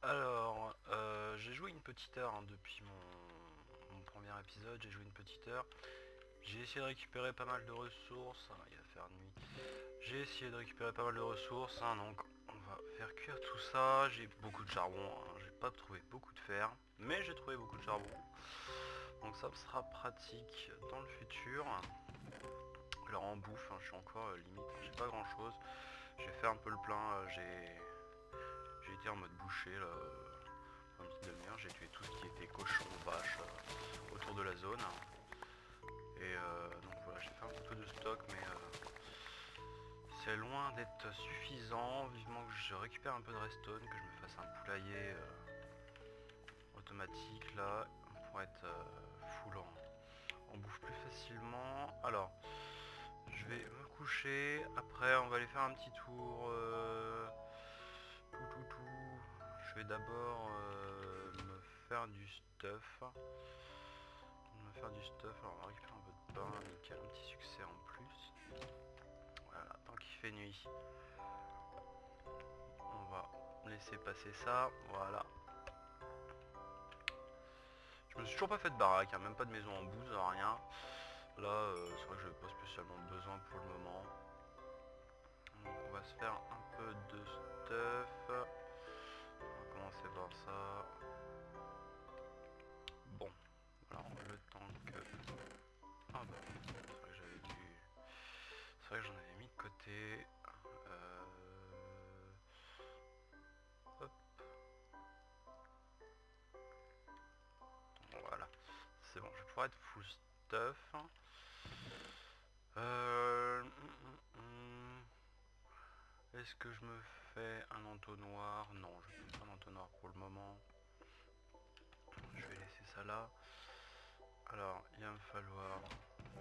Alors, j'ai joué une petite heure depuis mon premier épisode, j'ai joué une petite heure. J'ai essayé de récupérer pas mal de ressources, il va faire nuit. J'ai essayé de récupérer pas mal de ressources, donc on va faire cuire tout ça. J'ai beaucoup de charbon, j'ai pas trouvé beaucoup de fer, mais j'ai trouvé beaucoup de charbon. Donc ça sera pratique dans le futur. Alors en bouffe, je suis encore limite, j'ai pas grand chose. J'ai fait un peu le plein, j'ai été en mode boucher là, une petite demi-heure, j'ai tué tout ce qui était cochon, vache autour de la zone. Et donc voilà, j'ai fait un peu de stock, mais c'est loin d'être suffisant. Vivement que je récupère un peu de redstone, que je me fasse un poulailler automatique là, pour être full en bouffe plus facilement. Alors, je vais me coucher. Après, on va aller faire un petit tour. Tout. Je vais d'abord me faire du stuff. Alors on va récupérer un peu de pain, nickel, un petit succès en plus. Voilà, tant qu'il fait nuit, on va laisser passer ça, voilà. Je me suis toujours pas fait de baraque, même pas de maison en bouse, rien. Là, c'est vrai que je n'ai pas spécialement besoin pour le moment. Donc on va se faire un peu de stuff. On va commencer par ça. Bon, alors le temps que... Ah bah, c'est vrai que j'avais dû... C'est vrai que j'en avais mis de côté. Euh... Hop, voilà. C'est bon, je vais pouvoir être full stuff. Euh... Est-ce que je me fais un entonnoir? Non, je ne fais pas un entonnoir pour le moment. Je vais laisser ça là. Alors, il va me falloir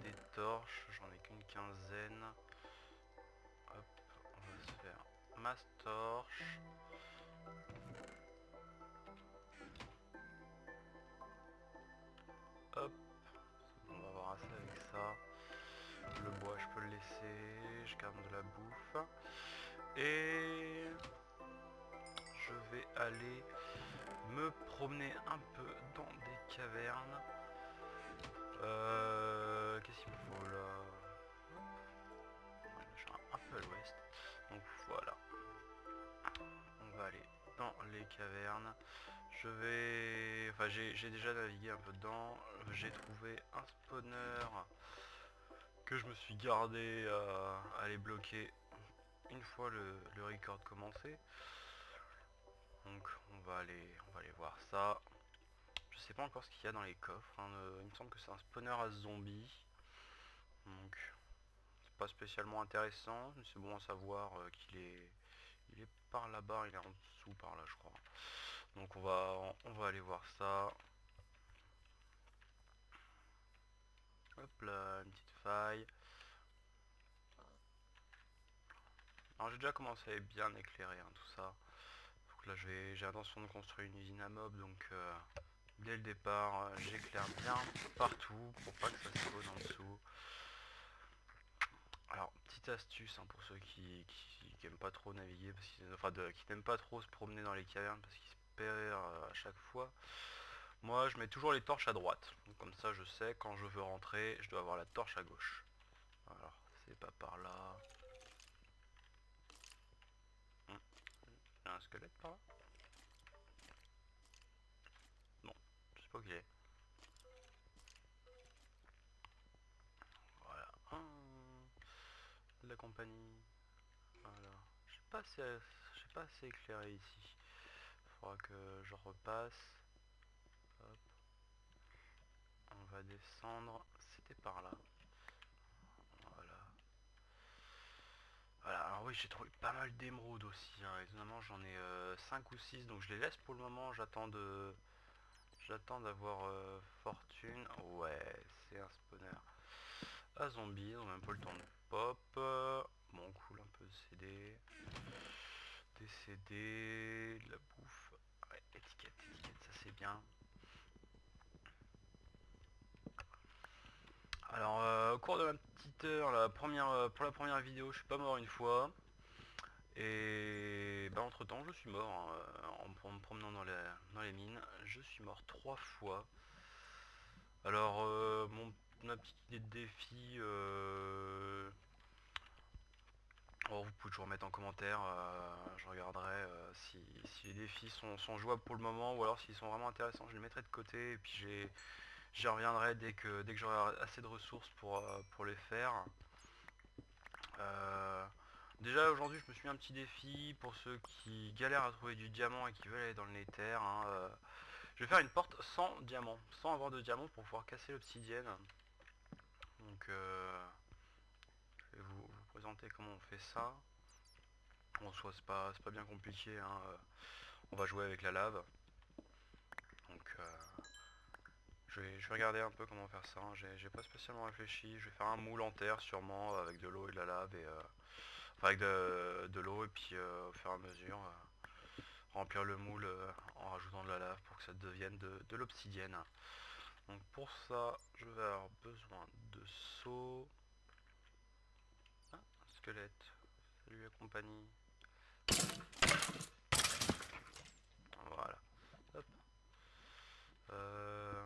des torches. J'en ai qu'une quinzaine. Hop, on va se faire masse torche. Hop, on va avoir assez avec ça. Le bois, je peux le laisser. Je garde de la bouffe. Et je vais aller me promener un peu dans des cavernes. Qu'est-ce qu'il me faut là? Je suis un peu à l'ouest. Donc voilà. On va aller dans les cavernes. Je vais... Enfin j'ai déjà navigué un peu dedans. J'ai trouvé un spawner que je me suis gardé à aller bloquer une fois le record commencé. Donc on va aller voir ça. Je sais pas encore ce qu'il y a dans les coffres. Il me semble que c'est un spawner à zombies. Donc c'est pas spécialement intéressant, mais c'est bon à savoir il est par là-bas, il est en dessous par là je crois. Donc on va aller voir ça. Hop là, une petite faille. Alors j'ai déjà commencé à bien éclairer tout ça. Donc là j'ai intention de construire une usine à mobs, donc dès le départ j'éclaire bien partout pour pas que ça se pose en dessous. Alors petite astuce pour ceux qui aiment pas trop naviguer, qui n'aiment pas trop se promener dans les cavernes parce qu'ils se perdent à chaque fois. Moi je mets toujours les torches à droite, donc comme ça je sais quand je veux rentrer je dois avoir la torche à gauche. Alors c'est pas par là. Il y a un squelette par là. Bon, je sais pas où il est. Voilà. De la compagnie. Voilà. Je sais pas assez éclairé ici. Faudra que je repasse. Hop. On va descendre. C'était par là. Voilà. Voilà, alors oui, j'ai trouvé pas mal d'émeraudes aussi. Étonnamment, j'en ai 5 ou 6, donc je les laisse pour le moment. J'attends d'avoir fortune. Ouais, c'est un spawner à zombies. On a même pas le temps de pop. Bon, cool, un peu de CD. Des CD, de la bouffe. Ouais, étiquette, ça c'est bien. Alors, au cours de ma petite heure, pour la première vidéo, je suis pas mort une fois. Et bah entre temps je suis mort en en me promenant dans les mines, je suis mort 3 fois. Alors, ma petite idée de défi, oh, vous pouvez toujours mettre en commentaire, je regarderai si les défis sont jouables pour le moment, ou alors s'ils sont vraiment intéressants, je les mettrai de côté, et puis j'y reviendrai dès que j'aurai assez de ressources pour les faire. Euh, Déjà aujourd'hui je me suis mis un petit défi pour ceux qui galèrent à trouver du diamant et qui veulent aller dans le nether, hein, je vais faire une porte sans diamant, sans avoir de diamant pour pouvoir casser l'obsidienne. Donc je vais vous présenter comment on fait ça. En soi c'est pas bien compliqué, hein, on va jouer avec la lave. Donc je vais regarder un peu comment faire ça, hein. J'ai pas spécialement réfléchi, je vais faire un moule en terre sûrement avec de l'eau et de la lave et enfin avec de l'eau et puis au fur et à mesure remplir le moule en rajoutant de la lave pour que ça devienne de l'obsidienne. Donc pour ça je vais avoir besoin de seaux. Ah, un squelette, salut la compagnie. Voilà, hop. Euh,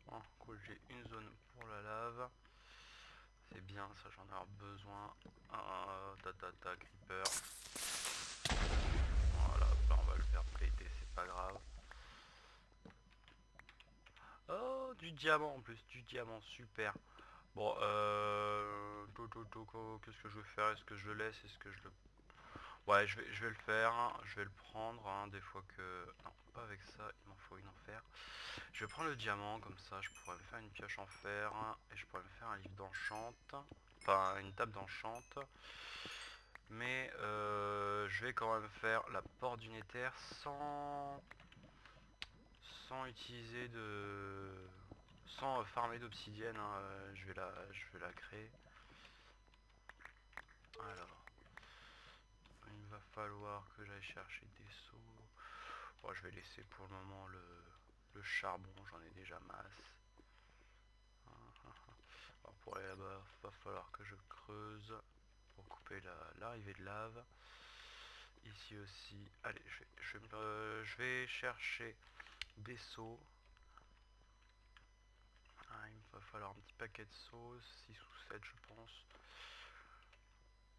oh, cool, j'ai une zone pour la lave. C'est bien, ça j'en ai besoin. Creeper. Voilà, là on va le faire péter, c'est pas grave. Oh, du diamant en plus, du diamant, super. Bon, qu'est-ce que je vais faire? Est-ce que je le laisse? Est-ce que je le... Ouais, je vais le faire, hein. Je vais le prendre, hein, des fois que... Non, pas avec ça, il m'en faut une en fer. Je vais prendre le diamant, comme ça je pourrais me faire une pioche en fer, hein, et je pourrais me faire un livre d'enchante. Enfin, une table d'enchante. Mais je vais quand même faire la porte du nether sans utiliser de... sans farmer d'obsidienne, hein, je vais la créer. Alors, il va falloir que j'aille chercher des seaux. Bon, je vais laisser pour le moment le charbon, j'en ai déjà masse. Alors pour aller là-bas, il va falloir que je creuse pour couper l'arrivée de lave. Ici aussi, allez, je vais chercher des seaux. Ah, il va falloir un petit paquet de seaux, 6 ou 7 je pense.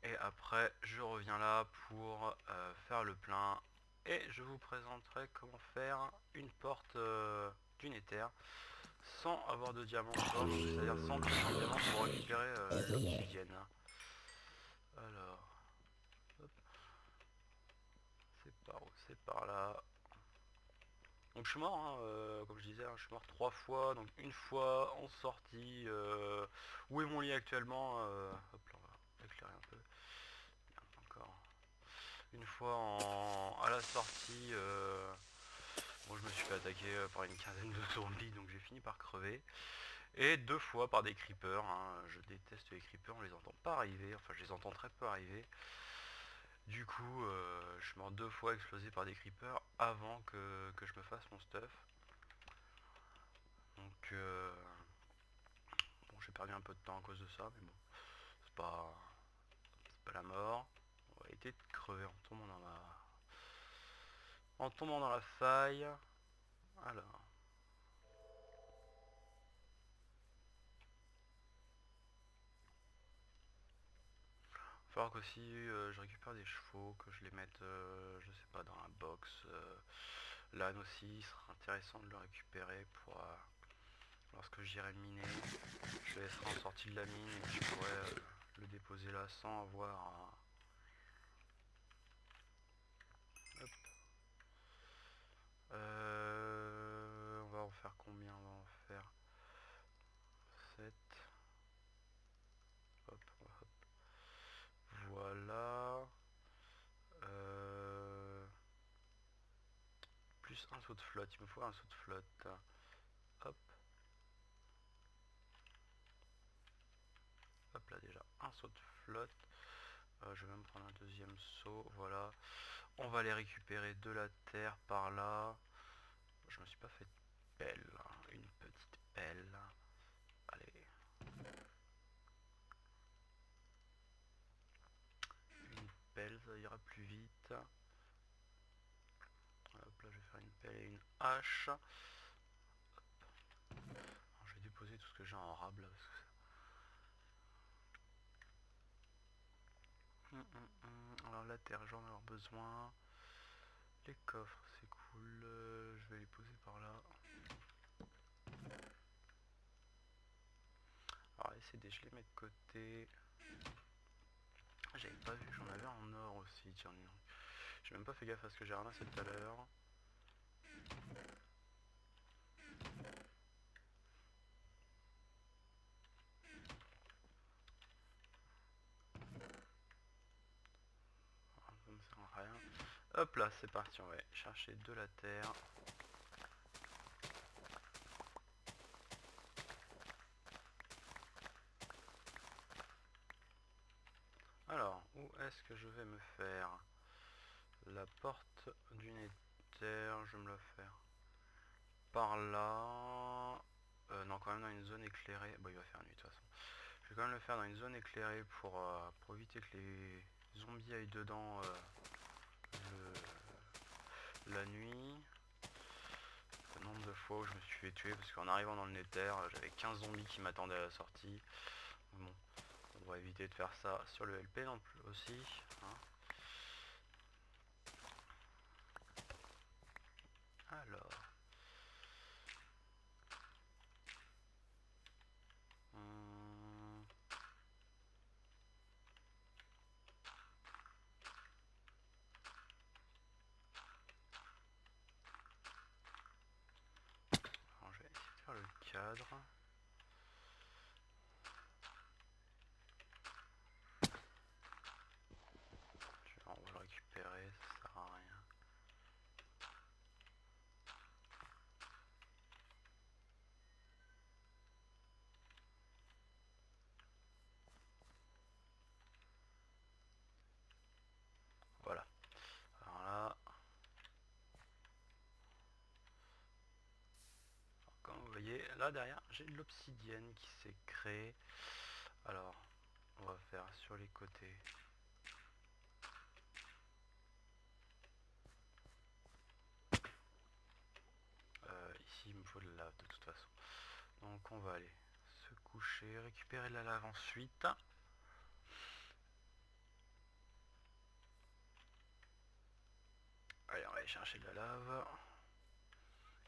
Et après je reviens là pour faire le plein. Et je vous présenterai comment faire une porte du nether sans avoir de diamant torche, c'est-à-dire sans toucher un diamant pour récupérer l'obsidienne. Alors, hop, c'est par où? C'est par là. Donc je suis mort, hein, comme je disais, hein, je suis mort 3 fois, donc une fois en sortie, où est mon lit actuellement, hop là on va éclairer un peu, encore, une fois à la sortie, bon je me suis fait attaquer par une quinzaine de zombies, donc j'ai fini par crever, et 2 fois par des creepers, hein. Je déteste les creepers, on les entend pas arriver, enfin je les entends très peu arriver. Du coup, je suis mort 2 fois explosé par des creepers avant que je me fasse mon stuff. Donc, bon, j'ai perdu un peu de temps à cause de ça, mais bon, c'est pas la mort. On va éviter de crever en tombant dans la faille. Alors, il va falloir qu'aussi je récupère des chevaux, que je les mette, je sais pas, dans un box. L'âne aussi, il sera intéressant de le récupérer pour lorsque j'irai miner. Je le laisserai en sortie de la mine et puis je pourrai le déposer là sans avoir hop. On va en faire combien? On va en faire 7. Hop, hop. Voilà. Plus un saut de flotte. Il me faut un saut de flotte. Hop. Hop là déjà. Un saut de flotte. Je vais même prendre un deuxième saut. Voilà. On va aller récupérer de la terre par là. Je me suis pas fait de pelle. Une petite pelle. Allez. ça ira plus vite. Hop là, je vais faire une pelle et une hache. Alors, je vais déposer tout ce que j'ai en rab là, parce que alors la terre, j'en ai besoin. Les coffres, c'est cool. Je vais les poser par là. Alors les CD, je les mets de côté. J'avais pas vu, j'en avais en or aussi. Tiens, j'ai même pas fait gaffe à ce que j'ai ramassé tout à l'heure. Ça me sert à rien. Hop là, c'est parti, on va chercher de la terre. Alors, où est-ce que je vais me faire la porte du Nether? Je vais me la faire par là. Non, quand même dans une zone éclairée. Bon, il va faire nuit de toute façon. Je vais quand même le faire dans une zone éclairée pour éviter que les zombies aillent dedans la nuit. Le nombre de fois où je me suis fait tuer parce qu'en arrivant dans le Nether, j'avais 15 zombies qui m'attendaient à la sortie. Bon, on va éviter de faire ça sur le LP non plus aussi. Hein. Alors. Alors, je vais essayer de faire le cadre. On va le récupérer, ça sert à rien. Voilà. Alors là, comme vous voyez, là derrière, j'ai de l'obsidienne qui s'est créée. Alors, on va faire sur les côtés. Ici, il me faut de la lave de toute façon. Donc, on va aller se coucher, récupérer de la lave ensuite. Allez, on va aller chercher de la lave.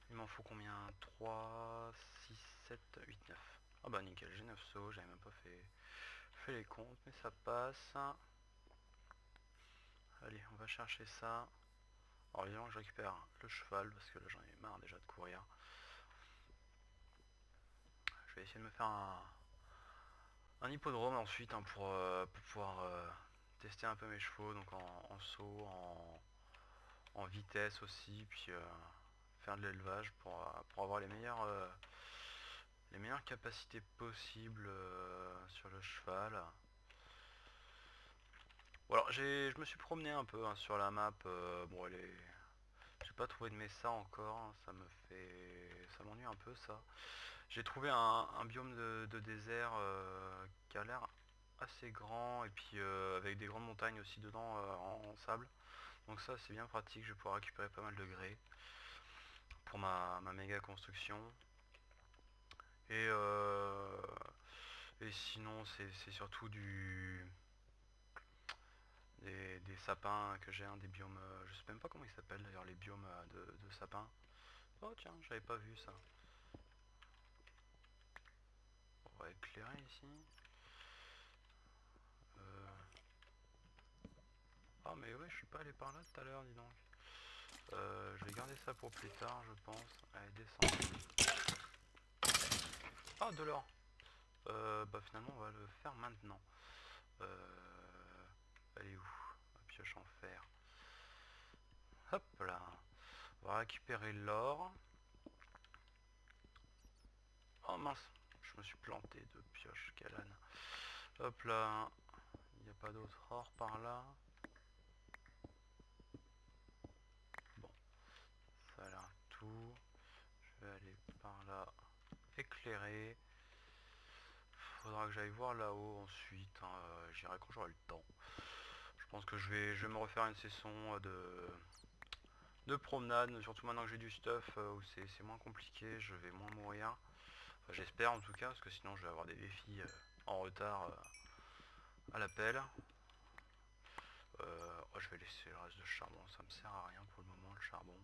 Il m'en faut combien? 3, 6, 7, 8, 9. Ah bah nickel, j'ai 9 sauts, j'avais même pas fait les comptes, mais ça passe. Allez, on va chercher ça. Alors évidemment, je récupère le cheval parce que là j'en ai marre déjà de courir. Je vais essayer de me faire un hippodrome ensuite hein, pour pouvoir tester un peu mes chevaux, donc en saut, en vitesse aussi, puis faire de l'élevage pour avoir les meilleures capacités possibles sur le cheval. Bon alors je me suis promené un peu hein, sur la map, bon j'ai pas trouvé de mesa encore, hein, ça m'ennuie un peu ça. J'ai trouvé un biome de désert qui a l'air assez grand et puis avec des grandes montagnes aussi dedans en sable. Donc ça c'est bien pratique, je vais pouvoir récupérer pas mal de grès pour ma méga construction. Et, et sinon c'est surtout des sapins que j'ai, des biomes, je sais même pas comment ils s'appellent d'ailleurs les biomes de sapins. Oh tiens, j'avais pas vu ça. On va éclairer ici. Ah mais ouais, je suis pas allé par là tout à l'heure, dis donc. Je vais garder ça pour plus tard, je pense. Allez, descends. Ah, de l'or. Bah finalement, on va le faire maintenant. Elle est où? La pioche en fer. Hop là. On va récupérer l'or. Oh mince, je me suis planté de pioche, quelle âne. Hop là. Il n'y a pas d'autre or par là. Bon, ça a l'air tout. Je vais aller par là éclairer. Faudra que j'aille voir là-haut ensuite, hein, j'irai quand j'aurai le temps. Je pense que je vais me refaire une session de promenade, surtout maintenant que j'ai du stuff, où c'est moins compliqué, je vais moins mourir. Enfin, j'espère en tout cas, parce que sinon je vais avoir des défis en retard à l'appel. Oh, je vais laisser le reste de charbon, ça me sert à rien pour le moment le charbon.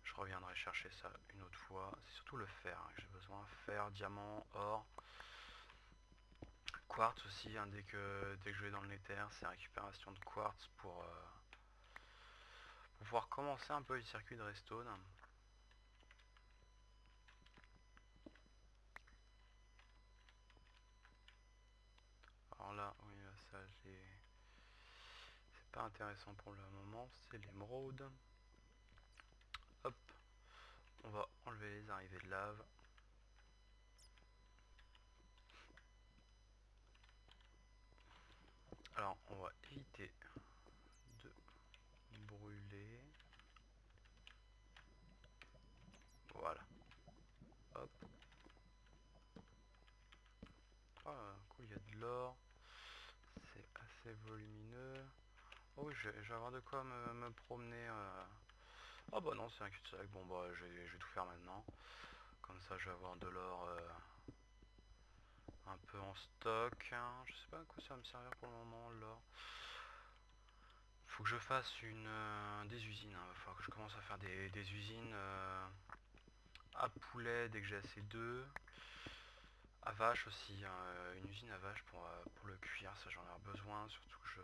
Je reviendrai chercher ça une autre fois. C'est surtout le fer hein, que j'ai besoin. Fer, diamant, or. Quartz aussi, hein, dès que je vais dans le nether, c'est récupération de quartz pour pouvoir commencer un peu le circuit de redstone. Alors là, oui, ça c'est pas intéressant pour le moment, c'est l'émeraude. Hop, on va enlever les arrivées de lave. Alors, on va éviter de brûler. Voilà. Hop. Ah, cool, il y a de l'or. C'est assez volumineux. Oh oui, je vais avoir de quoi me promener. Oh bah non, c'est un cul-de-sac. Bon bah, je vais tout faire maintenant. Comme ça, je vais avoir de l'or un peu en stock. Je sais pas à quoi ça va me servir pour le moment, l'or. Faut que je fasse des usines. Il va falloir que je commence à faire des usines à poulet dès que j'ai assez d'œufs. À vache aussi, hein, une usine à vache pour le cuir, ça j'en ai besoin. Surtout que je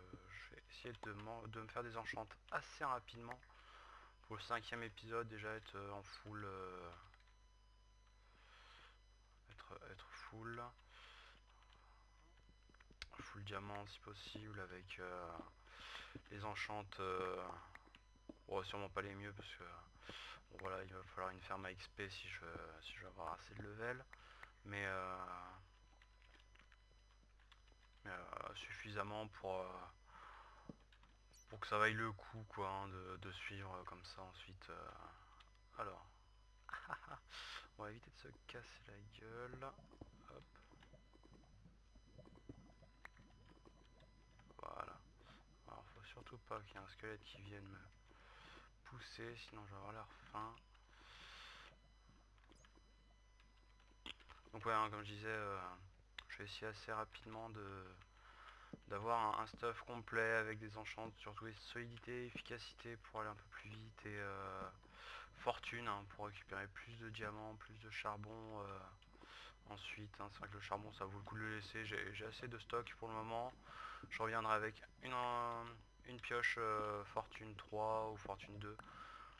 vais essayer de me faire des enchantes assez rapidement. Pour le 5e épisode, déjà être en full. Être full diamant si possible avec les enchantes. Bon, sûrement pas les mieux parce que bon, voilà, il va falloir une ferme à XP si je veux avoir assez de level. Mais, suffisamment pour que ça vaille le coup quoi, hein, de suivre comme ça ensuite. Alors, on va éviter de se casser la gueule. Hop, voilà. Alors, faut surtout pas qu'il y ait un squelette qui vienne me pousser, sinon je vais avoir l'air faim. Donc ouais, hein, comme je disais, je vais essayer assez rapidement d'avoir un stuff complet avec des enchantes, surtout solidité, efficacité pour aller un peu plus vite et fortune hein, pour récupérer plus de diamants, plus de charbon ensuite. Hein, c'est vrai que le charbon ça vaut le coup de le laisser, j'ai assez de stock pour le moment. Je reviendrai avec une pioche fortune 3 ou fortune 2.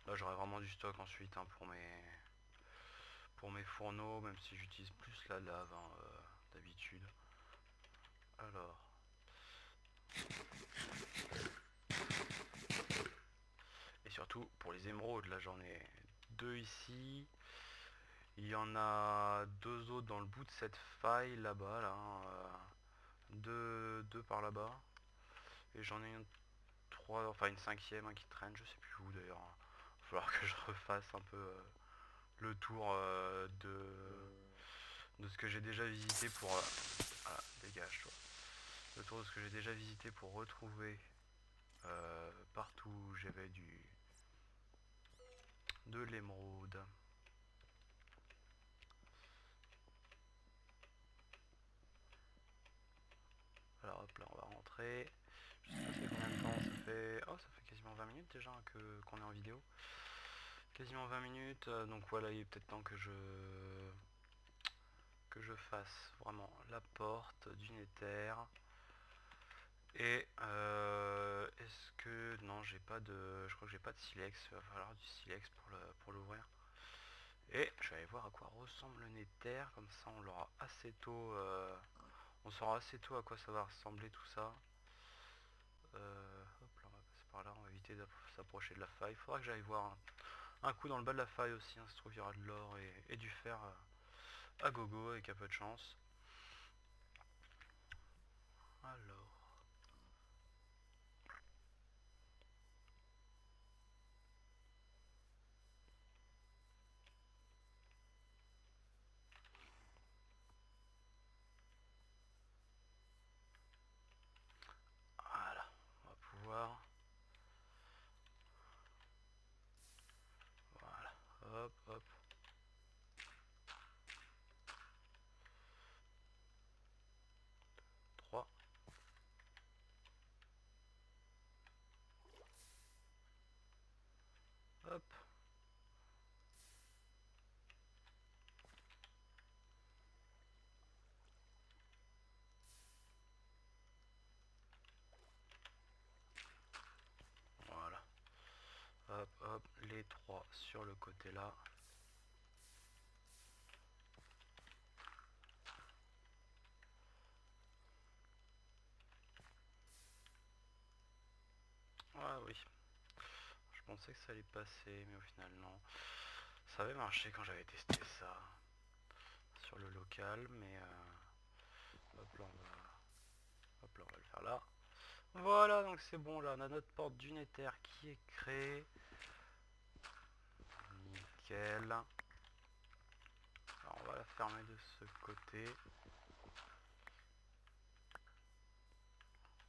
Là j'aurai vraiment du stock ensuite hein, pour mes fourneaux, même si j'utilise plus la lave hein, d'habitude. Alors, et surtout pour les émeraudes, là j'en ai 2 ici. Il y en a 2 autres dans le bout de cette faille là-bas, là, hein, deux par là-bas. Et j'en ai une 3, enfin une 5e hein, qui traîne, je sais plus où d'ailleurs. Il va falloir que je refasse un peu le tour de ce que j'ai déjà visité pour... ah, dégage toi. Le tour de ce que j'ai déjà visité pour retrouver partout où j'avais de l'émeraude. Alors hop là on va rentrer. Je sais pas ça fait combien de temps, ça fait. Oh ça fait quasiment 20 minutes déjà qu'on est en vidéo. Quasiment 20 minutes, donc voilà, il est peut-être temps que je fasse vraiment la porte du nether. Et est-ce que. Non j'ai pas de. Je crois que j'ai pas de silex, il va falloir du silex pour l'ouvrir. Et je vais aller voir à quoi ressemble le nether, comme ça on l'aura assez tôt. On saura assez tôt à quoi ça va ressembler tout ça. Hop là on va passer par là, on va éviter de s'approcher de la faille. Il faudra que j'aille voir un coup dans le bas de la faille aussi, hein, ça se trouve il y aura de l'or et du fer à gogo avec un peu de chance. Alors, voilà, hop, sur le côté là. Ah oui, je pensais que ça allait passer, mais au final non. Ça avait marché quand j'avais testé ça sur le local, mais hop là hop là on va le faire là. Voilà, donc c'est bon, là on a notre porte du Nether qui est créée. Nickel. Alors on va la fermer de ce côté.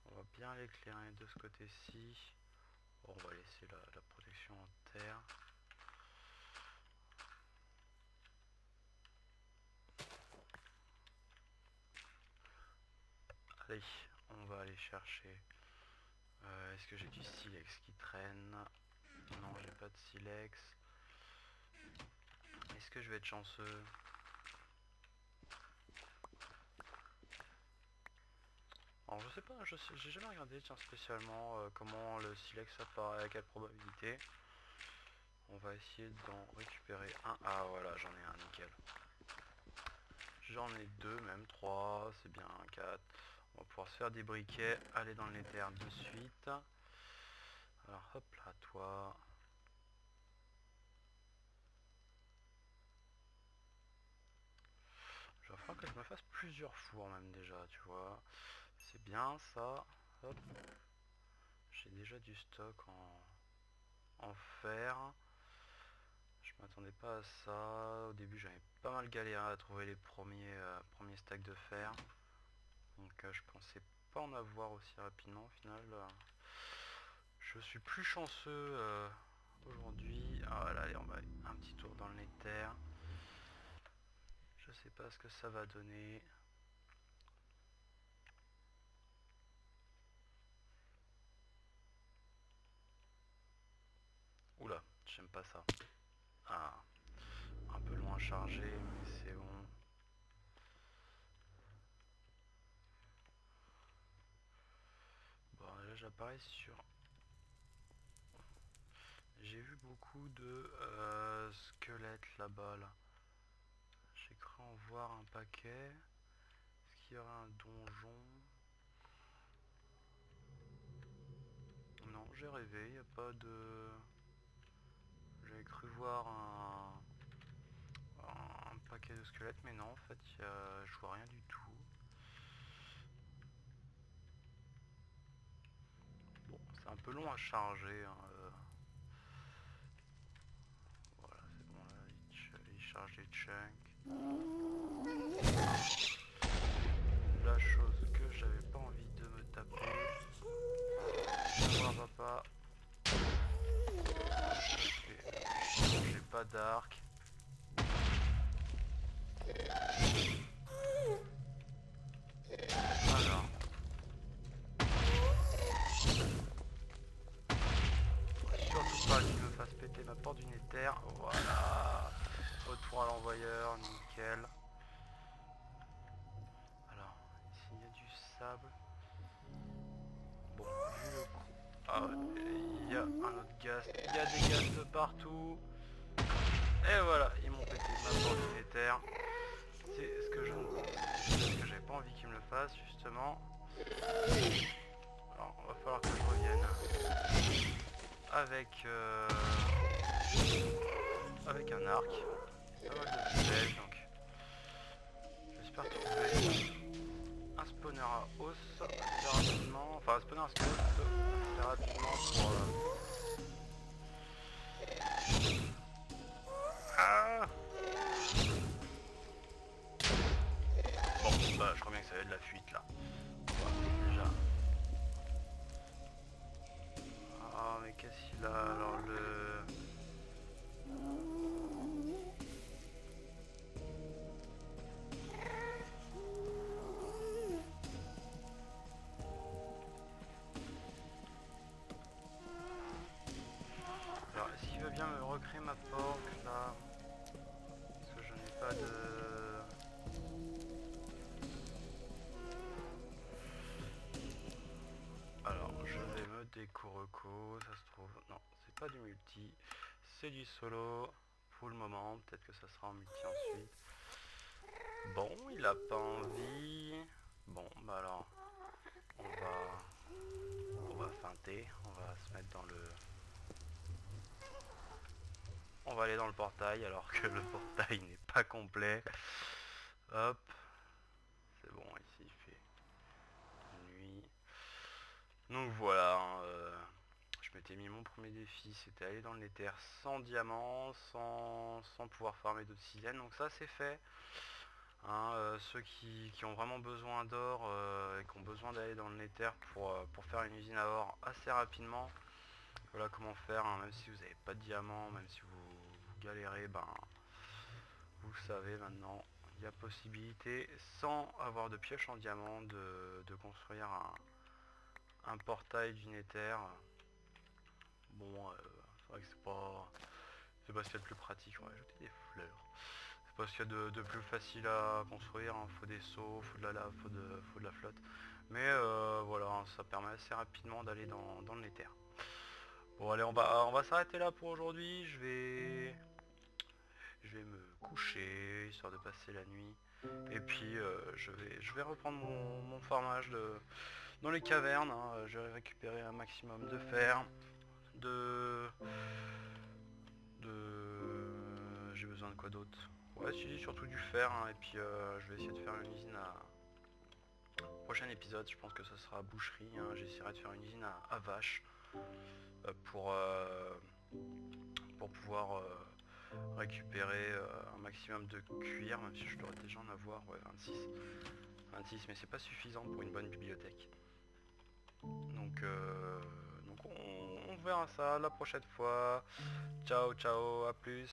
On va bien l'éclairer de ce côté-ci. Bon, on va laisser la protection en terre. Allez, on va aller chercher. Est-ce que j'ai du silex qui traîne? Non, j'ai pas de silex. Est-ce que je vais être chanceux? Alors je sais pas, j'ai jamais regardé tiens, spécialement comment le silex apparaît, à quelle probabilité. On va essayer d'en récupérer un. Ah voilà, j'en ai un, nickel. J'en ai deux, même trois, c'est bien, 4. On va pouvoir se faire des briquets, aller dans le Nether de suite. Alors hop là, toi. Il va falloir que je me fasse plusieurs fours même déjà, tu vois. C'est bien ça. Hop. J'ai déjà du stock en fer. Je m'attendais pas à ça. Au début j'avais pas mal galéré à trouver les premiers stacks de fer. Donc je pensais pas en avoir aussi rapidement au final. Je suis plus chanceux aujourd'hui. Ah voilà, allez, on va aller un petit tour dans le Nether. Je sais pas ce que ça va donner. Oula, j'aime pas ça. Ah, un peu loin chargé, mais c'est bon. Bon, là j'apparais sur... J'ai vu beaucoup de squelettes là-bas, là. J'ai cru en voir un paquet. Est-ce qu'il y aura un donjon? Non, j'ai rêvé, il n'y a pas de... J'avais cru voir un paquet de squelettes, mais non, en fait, je vois rien du tout. Bon, c'est un peu long à charger. Hein, voilà, c'est bon, là, il charge les chunks. La chose que j'avais pas envie de me taper. Moi, papa. J'ai pas d'arc. Alors. Surtout pas qu'il me fasse péter ma porte du Nether. Voilà. Retour à l'envoyeur, nickel. Alors, ici il y a du sable. Bon, vu le coup. Ah, il y a un autre gaz. Il y a des gaz de partout. Et voilà, ils m'ont pété ma porte du Nether. C'est ce que je j'avais pas envie qu'ils me le fassent justement. Alors, va falloir que je revienne avec un arc. Pas mal de flèches, donc j'espère trouver un spawner à os assez rapidement. Enfin, un spawner à squelette assez rapidement pour... Ah bon, bah je crois bien que ça va être de la fuite là. Voilà, déjà. Ah mais qu'est-ce qu'il a alors le... Alors est-ce qu'il veut bien me recréer ma porte là? Parce que je n'ai pas de... Alors je vais me déco-reco, ça se trouve... Non, c'est pas du multi, c'est du solo pour le moment, peut-être que ça sera en multi ensuite. Bon, il a pas envie. Bon, bah alors, on va feinter, on va se mettre dans le... On va aller dans le portail alors que le portail n'est pas complet. Hop. C'est bon, ici il fait nuit. Donc voilà, hein, je m'étais mis mon premier défi, c'était aller dans le Nether sans diamant, sans pouvoir farmer d'obsidienne. Donc ça c'est fait. Hein, ceux qui ont vraiment besoin d'or et qui ont besoin d'aller dans le Nether pour faire une usine à or assez rapidement, voilà comment faire, hein, même si vous n'avez pas de diamant, même si vous galérez, ben vous savez maintenant, il y a possibilité, sans avoir de pioche en diamant, de construire un portail du Nether. Bon, c'est vrai que c'est pas ce qu'il y a de plus pratique, on va ajouter des fleurs. C'est pas ce qu'il y a de plus facile à construire, hein. Faut des seaux, faut de la lave, faut de la flotte. Mais voilà, hein, ça permet assez rapidement d'aller dans le Nether. Bon allez, on va s'arrêter là pour aujourd'hui. Je vais me coucher, histoire de passer la nuit. Et puis je vais reprendre mon farmage dans les cavernes, hein. Je vais récupérer un maximum de fer, de... J'ai besoin de quoi d'autre? Ouais, si, surtout du fer, hein. Et puis je vais essayer de faire une usine à... Prochain épisode, je pense que ça sera boucherie, hein. J'essaierai de faire une usine à vaches pour pouvoir récupérer un maximum de cuir, même si je dois déjà en avoir, ouais, 26, mais c'est pas suffisant pour une bonne bibliothèque. Donc on verra ça la prochaine fois. Ciao, ciao, à plus.